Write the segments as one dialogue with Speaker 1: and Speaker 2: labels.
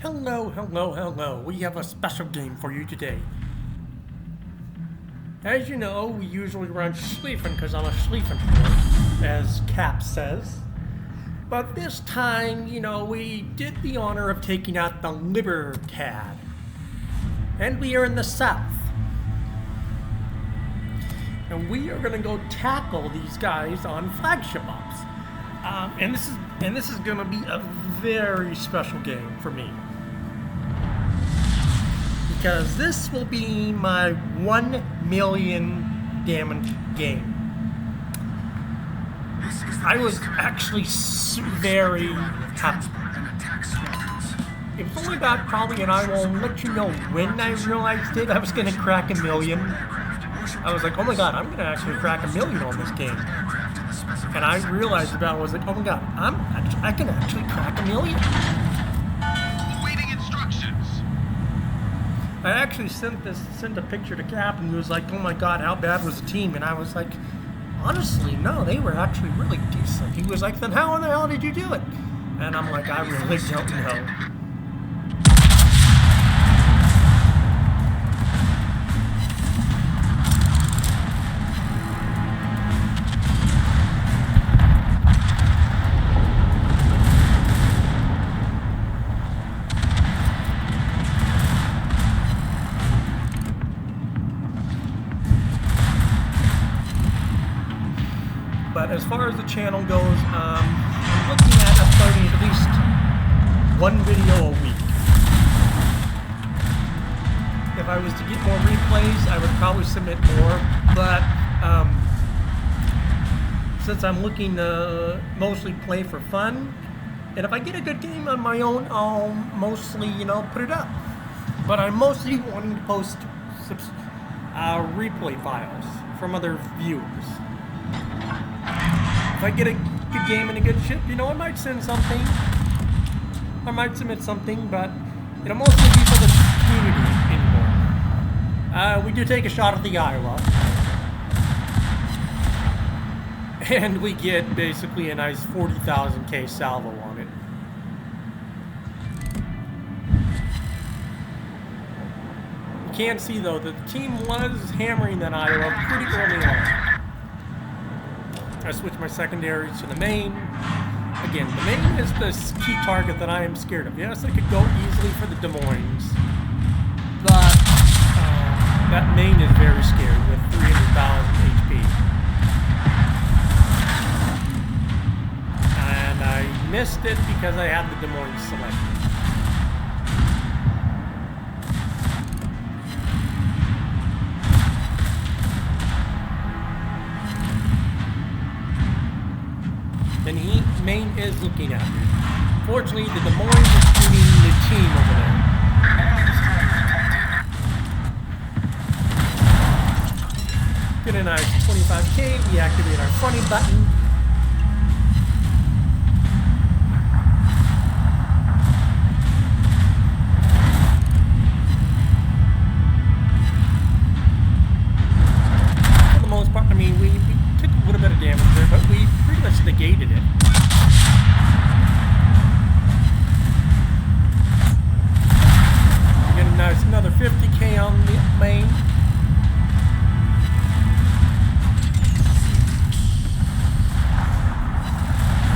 Speaker 1: Hello, hello, hello. We have a special game for you today. As you know, we usually run Schlieffen because I'm a Schlieffen boy, as Cap says. But this time, we did the honor of taking out the Libertad. And we are in the south. And we are going to go tackle these guys on flagship ops. And this is going to be a very special game for me. Because this will be my 1 million damage game. I was actually very happy. It was only about probably, and I will let you know when I realized it, I was going to crack 1 million. I was like, oh my god, I'm going to actually crack 1 million on this game. And I realized about it, I was like, oh my god, I can actually crack 1 million.
Speaker 2: Awaiting instructions.
Speaker 1: I actually sent a picture to Cap, and he was like, oh my god, how bad was the team? And I was like, honestly, no, they were actually really decent. He was like, then how in the hell did you do it? And I'm like, I really don't know. But as far as the channel goes, I'm looking at uploading at least 1 video a week. If I was to get more replays, I would probably submit more. But since I'm looking to mostly play for fun, and if I get a good game on my own, I'll mostly, put it up. But I'm mostly wanting to post replay files from other viewers. If I get a good game and a good ship, I might send something. I might submit something, but it'll mostly be for the community anymore. We do take a shot at the Iowa. And we get basically a nice 40,000k salvo on it. You can see though that the team was hammering that Iowa pretty early on. I switched my secondaries to the main. Again, the main is the key target that I am scared of. Yes, I could go easily for the Des Moines, but that main is very scary with 300,000 HP. And I missed it because I had the Des Moines selected. And main is looking at me. Fortunately, the Des Moines is shooting the team over there. Get a nice 25k. We activate our funny button. For the most part, we took a little bit of damage there, but we pretty much negated it. Get a nice another 50k on the main.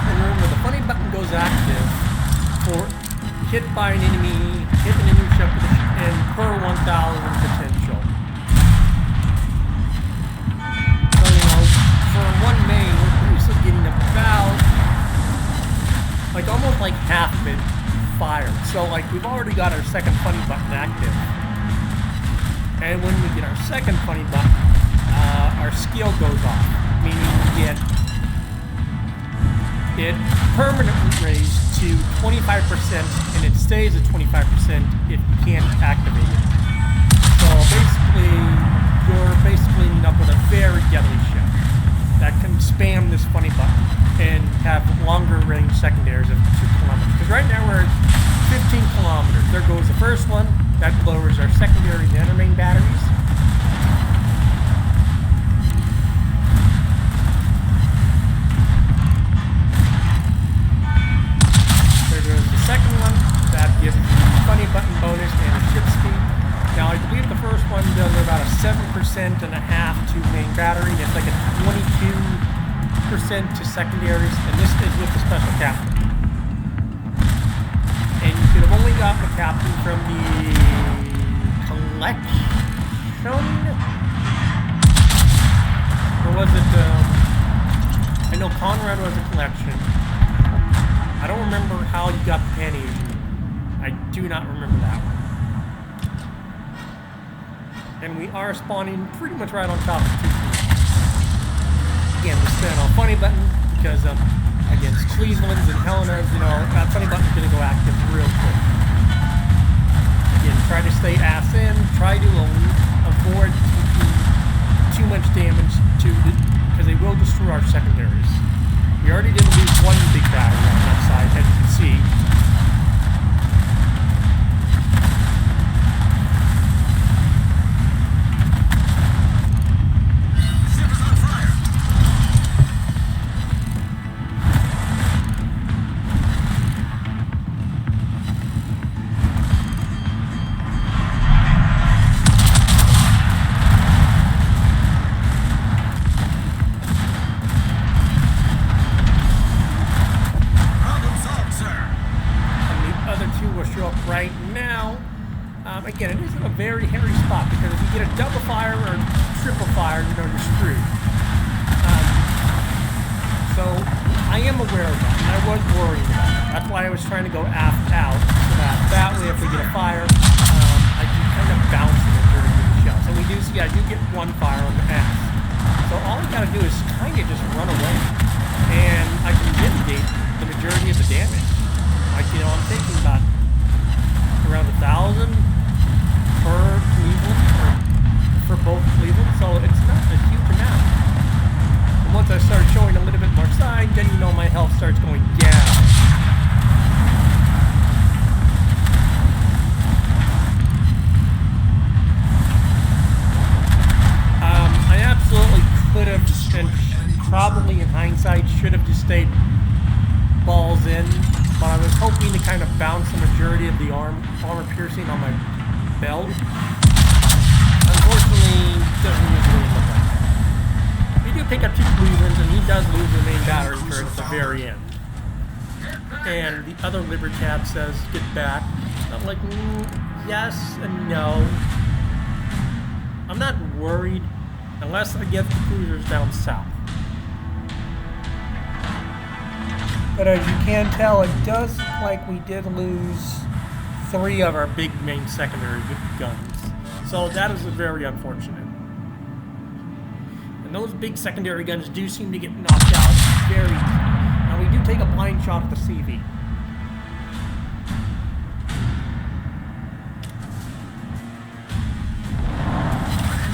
Speaker 1: And remember, the funny button goes active for hit by an enemy, hit an enemy ship and per 1,000 potential. For one main, we're usually getting about, almost like half of it fired. So, we've already got our second funny button active. And when we get our second funny button, our skill goes off. Meaning we get it permanently raised to 25%, and it stays at 25% if you can't activate it. So, basically, you're ending up with a very deadly ship that can spam this funny button and have longer range secondaries of 2 kilometers. Because right now we're at 15 kilometers. There goes the first one. That lowers our secondaries and our main batteries. There goes the second one. That gives to main battery, and it's like a 22% to secondaries, and this is with the special captain. And you could have only gotten the captain from the collection? Or was it, I know Conrad was a collection. I don't remember how you got the panties. I do not remember that one. And we are spawning pretty much right on top of 2 people. Again, we're spinning on funny button because against Cleveland's and Helena's, you know, that funny button's gonna go active real quick. Again, try to stay ass in, try to avoid too much damage because they will destroy our secondaries. We already did lose one big battery on that side, as you can see. Again, it isn't a very hairy spot because if you get a double fire or triple fire, you know you're screwed. So I am aware of that, and I was worried about it. That's why I was trying to go aft out, so that way if we get a fire, I can kind of bounce it during the shells. And we do see I do get one fire on the ass. So all I gotta do is kind of just run away, and I can mitigate the majority of the damage. Like, you know, I'm taking about around 1,000 per Cleveland, or for both Cleveland, so it's not a huge amount. And once I start showing a little bit more side, then you know my health starts going down. I absolutely could have, and probably in hindsight, should have just stayed balls in, but I was hoping to kind of bounce the majority of the armor piercing on my belt. Unfortunately, doesn't usually look like that. We do pick up 2 Clevelands, and he does lose the main battery turret at the very end. And the other Libertad says, get back. I'm like, yes and no. I'm not worried unless I get the cruisers down south. But as you can tell, it does look like we did lose 3 of our big main secondary guns. So that is very unfortunate. And those big secondary guns do seem to get knocked out very easily. Now we do take a blind shot at the CV.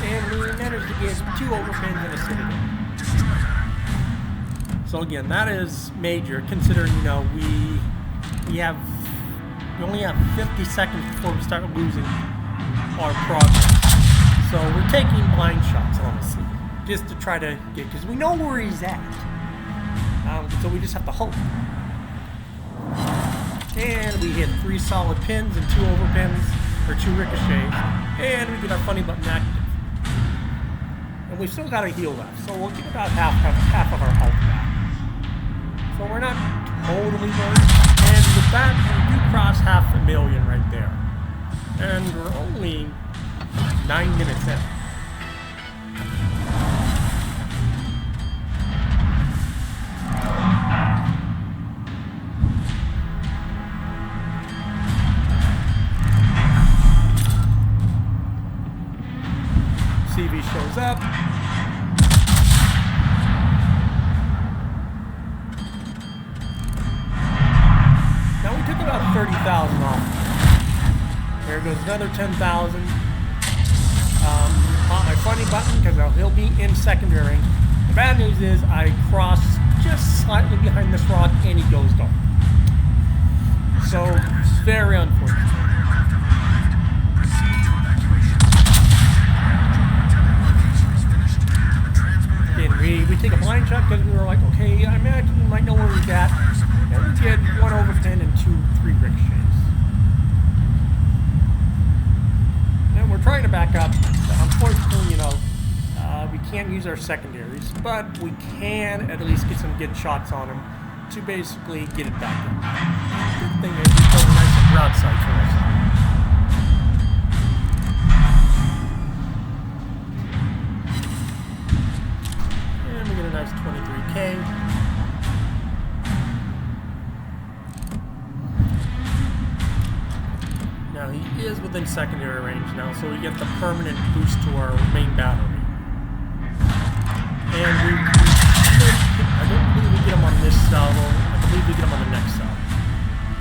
Speaker 1: And we managed to get 2 overpins and a citadel. So again, that is major considering, you know, we only have 50 seconds before we start losing our progress. So we're taking blind shots, honestly, just to try to get, because we know where he's at. So we just have to hope. And we hit 3 solid pins and 2 overpins, or 2 ricochets, and we get our funny button active. And we've still got a heal left, so we'll get about half of our health back. So we're not totally worried. And with that, we do cross 500,000 right there. And we're only 9 minutes in. CV shows up. Now we took about 30,000 off. There goes another 10,000. Pop my funny button because he'll be in secondary. The bad news is I crossed just slightly behind this rock and he goes dark. So very unfortunate. We take a blind shot because we were like, okay, I imagine we might know where he's at. And we get 1 overpin and 3 ricochets. And we're trying to back up. But unfortunately, you know, can't use our secondaries, but we can at least get some good shots on them to basically get it back in. Good thing is it's a nice broadside for us. And we get a nice 23K. Now he is within secondary range now, so we get the permanent boost to our main battery. And we should, I don't believe we get him on this salvo, I believe we get him on the next salvo.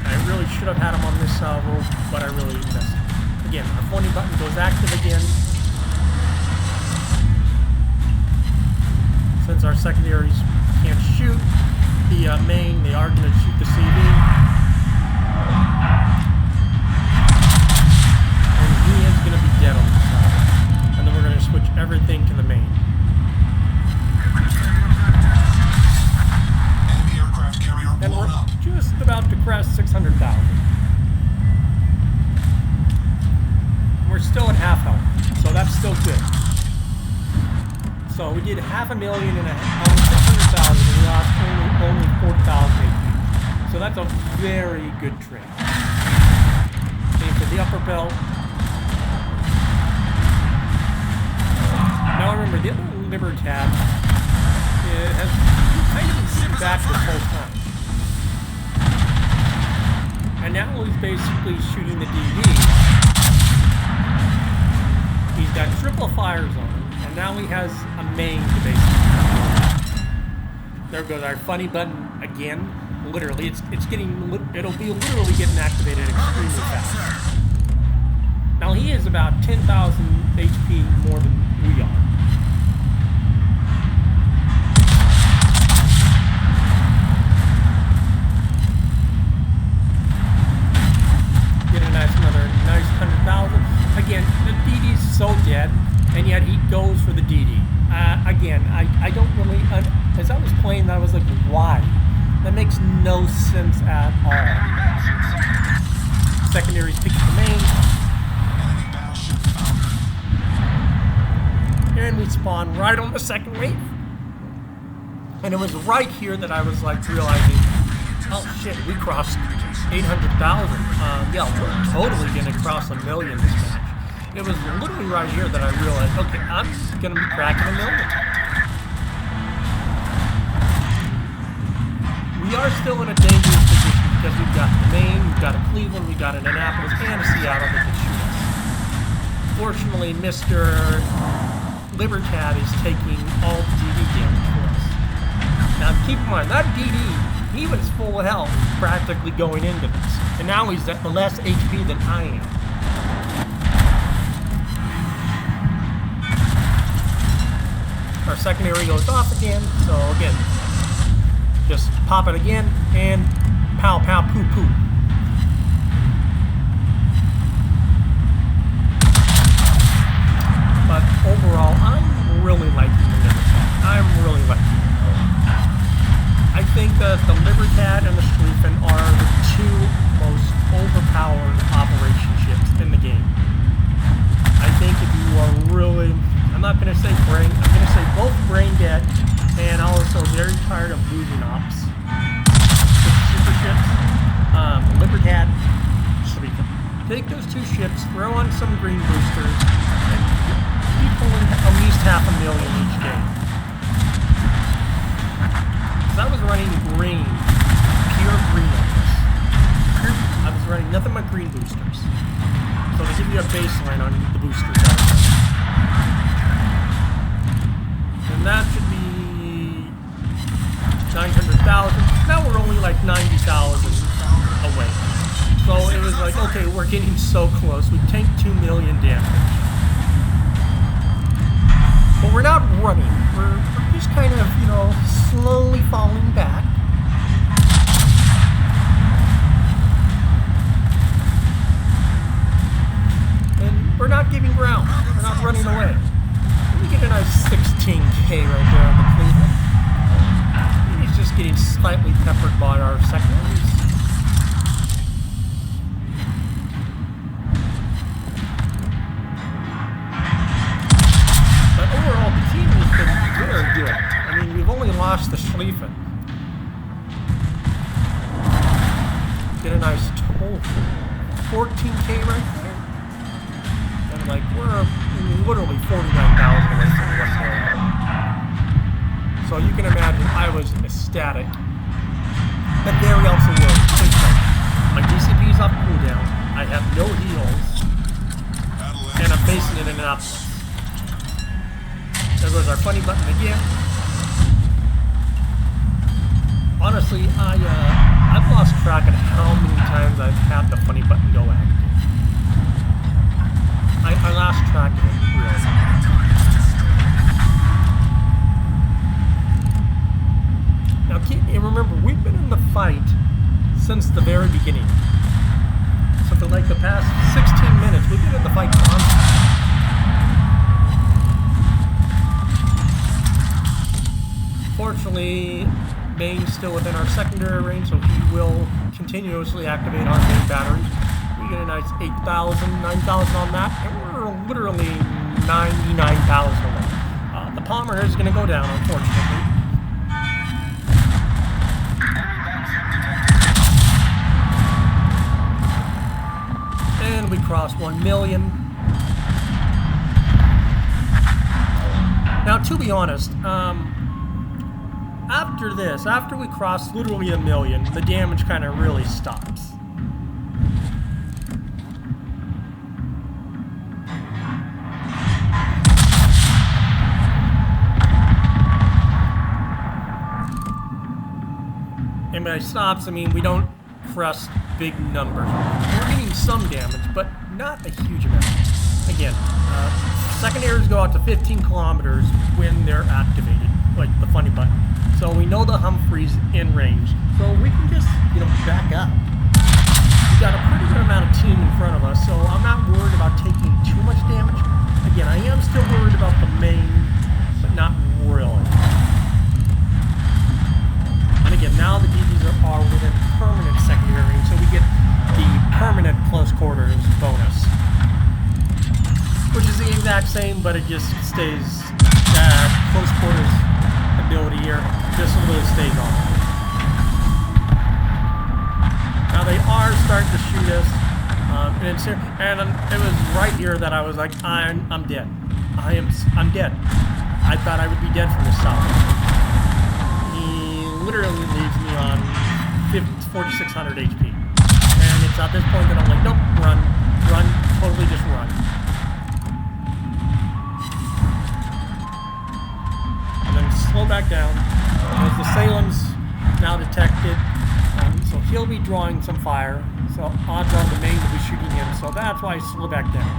Speaker 1: I really should have had him on this salvo, but I really missed it. Again, our phony button goes active again. Since our secondaries can't shoot the main, they are going to shoot the CV. And he is going to be dead on the side. And then we're going to switch everything to the main. And we're just about to crest 600,000. We're still at half health, so that's still good. So we did 500,000 and almost 600,000, and we lost only 4,000 HP. So that's a very good trade. Same for the upper belt. Now remember, the other Libertad has kind of been sitting back this whole time. And now he's basically shooting the DD. He's got triple fires on him, and now he has a main to basically. There goes our funny button again. Literally, it'll be literally getting activated extremely fast. Now he is about 10,000 HP more than we are. Another nice 100,000. Again, the DD's so dead, and yet he goes for the DD. Again, I don't really, as I was playing, I was like, why? That makes no sense at all. Secondaries pick the main. And we spawn right on the second wave. And it was right here that I was like realizing, oh shit, we crossed 800,000. Yeah, we're totally gonna cross 1 million this match. It was literally right here that I realized, okay, I'm gonna be cracking 1 million. We are still in a dangerous position because we've got Maine, we've got a Cleveland, we've got an Annapolis, and a Seattle that can shoot us. Fortunately, Mr. Libertad is taking all the DD damage for us. Now keep in mind, that DD, he was full of health practically going into this. And now he's at less HP than I am. Our secondary goes off again, so again, just pop it again, and pow pow poo poo. But overall, I'm really liking the Libertad. I'm really liking it. I think that the Libertad and the Schlieffen are the two most overpowered operation ships in the game. I think if you are really, I'm not going to say brain, I'm going to say both brain dead and also very tired of losing ops with super ships, Libertad, Schlieffen. Take those two ships, throw on some green boosters, and be pulling at least 500,000 each game. I was running green, pure green on this. I was running nothing but green boosters. So to give you a baseline on the boosters out of them. And that should be 900,000. Now we're only like 90,000 away. So it was like, okay, we're getting so close. We tanked 2 million damage. But we're not running. We're just kind of, you know, slowly falling back. And we're not giving ground. We're not running away. We get a nice 16K right there on the Cleveland. And he's just getting slightly peppered by our secondaries. But overall, the team has been Schlieffen. Get a nice total 14K right there. And like we're literally 49,000 away from the rest of the area. So you can imagine I was ecstatic. But very also worried. Please note, my DCP is off cooldown. I have no heals. And I'm facing an Annapolis. There goes our funny button again. Honestly, I've lost track of how many times I've had the funny button go active. I lost track of it, really. Now, remember, we've been in the fight since the very beginning. So for like the past 16 minutes, we've been in the fight constantly. Fortunately, Main's still within our secondary range, so he will continuously activate our main batteries. We get a nice 8,000, 9,000 on that, and we're literally 99,000 away. The Palmer is going to go down, unfortunately. And we crossed 1 million. Now, to be honest, after this, after we cross literally 1 million, the damage kind of really stops. And by stops, I mean we don't crest big numbers. We're getting some damage, but not a huge amount. Again, secondaries go out to 15 kilometers when they're activated, like the funny button. So we know the Humphrey's in range, so we can just, back up. We've got a pretty good amount of team in front of us, so I'm not worried about taking too much damage. Again, I am still worried about the main, but not really. And again, now the DBs are within permanent secondary range, so we get the permanent close quarters bonus. Which is the exact same, but it just stays close quarters ability here, just so that it stays on. Now they are starting to shoot us, and it was right here that I was like, I'm dead. I'm dead. I thought I would be dead from this solid. He literally leaves me on 4,600 HP, and it's at this point that I'm like, nope, run, totally just run. Slow back down. As the Salem's now detected, so he'll be drawing some fire. So odds are the main will be shooting him. So that's why I slow back down.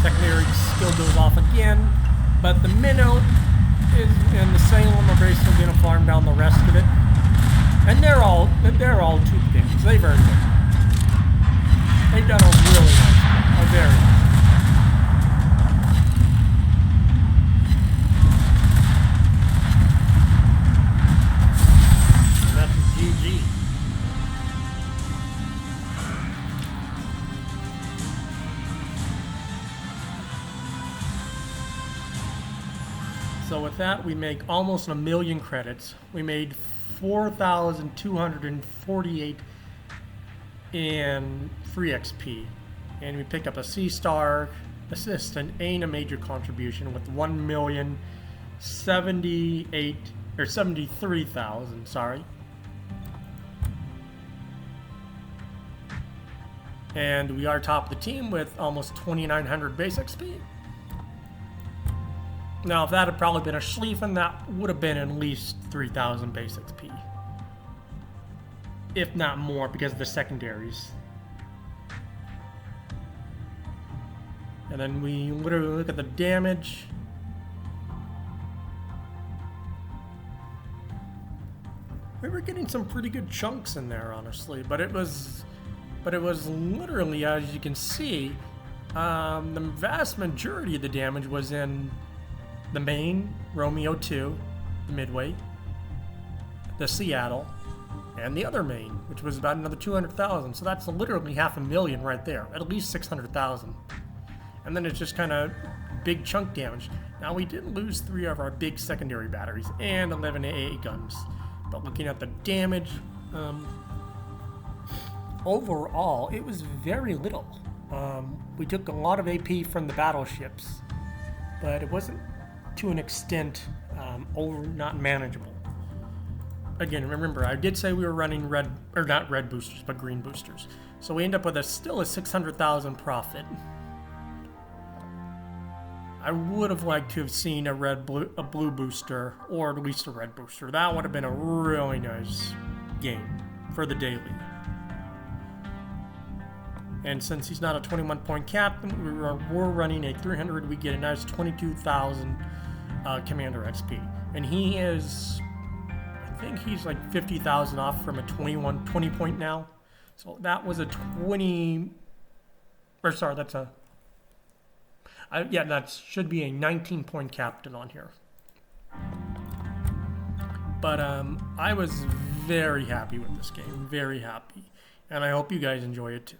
Speaker 1: Secondary skill goes off again, but the Minnow and the Salem are basically going to farm down the rest of it, and they're all two things. They've earned it. They've done a really nice job. A very nice job. And that's GG. So with that, we make almost 1 million credits. We made 4,248 in free XP, and we picked up a C-Star assistant and a major contribution with 73,000. Sorry, and we are top of the team with almost 2,900 base XP. Now, if that had probably been a Schlieffen, that would have been at least 3,000 base XP. If not more, because of the secondaries. And then we literally look at the damage. We were getting some pretty good chunks in there, honestly, but it was literally, as you can see, the vast majority of the damage was in the main, Romeo 2, the Midway, the Seattle, and the other main, which was about another 200,000. So that's literally 500,000 right there, at least 600,000. And then it's just kind of big chunk damage. Now we did lose 3 of our big secondary batteries and 11 AA guns, but looking at the damage, overall it was very little. We took a lot of AP from the battleships, but it wasn't to an extent not manageable. Again, remember, I did say we were running not red boosters, but green boosters. So we end up with still a 600,000 profit. I would have liked to have seen a blue booster, or at least a red booster. That would have been a really nice game for the daily. And since he's not a 21-point captain, we're running a 300. We get a nice 22,000 commander XP, and he is, I think he's like 50,000 off from a 20 point now. So that was a 20, or sorry, that's a. Yeah, that should be a 19-point captain on here. But I was very happy with this game, very happy. And I hope you guys enjoy it too.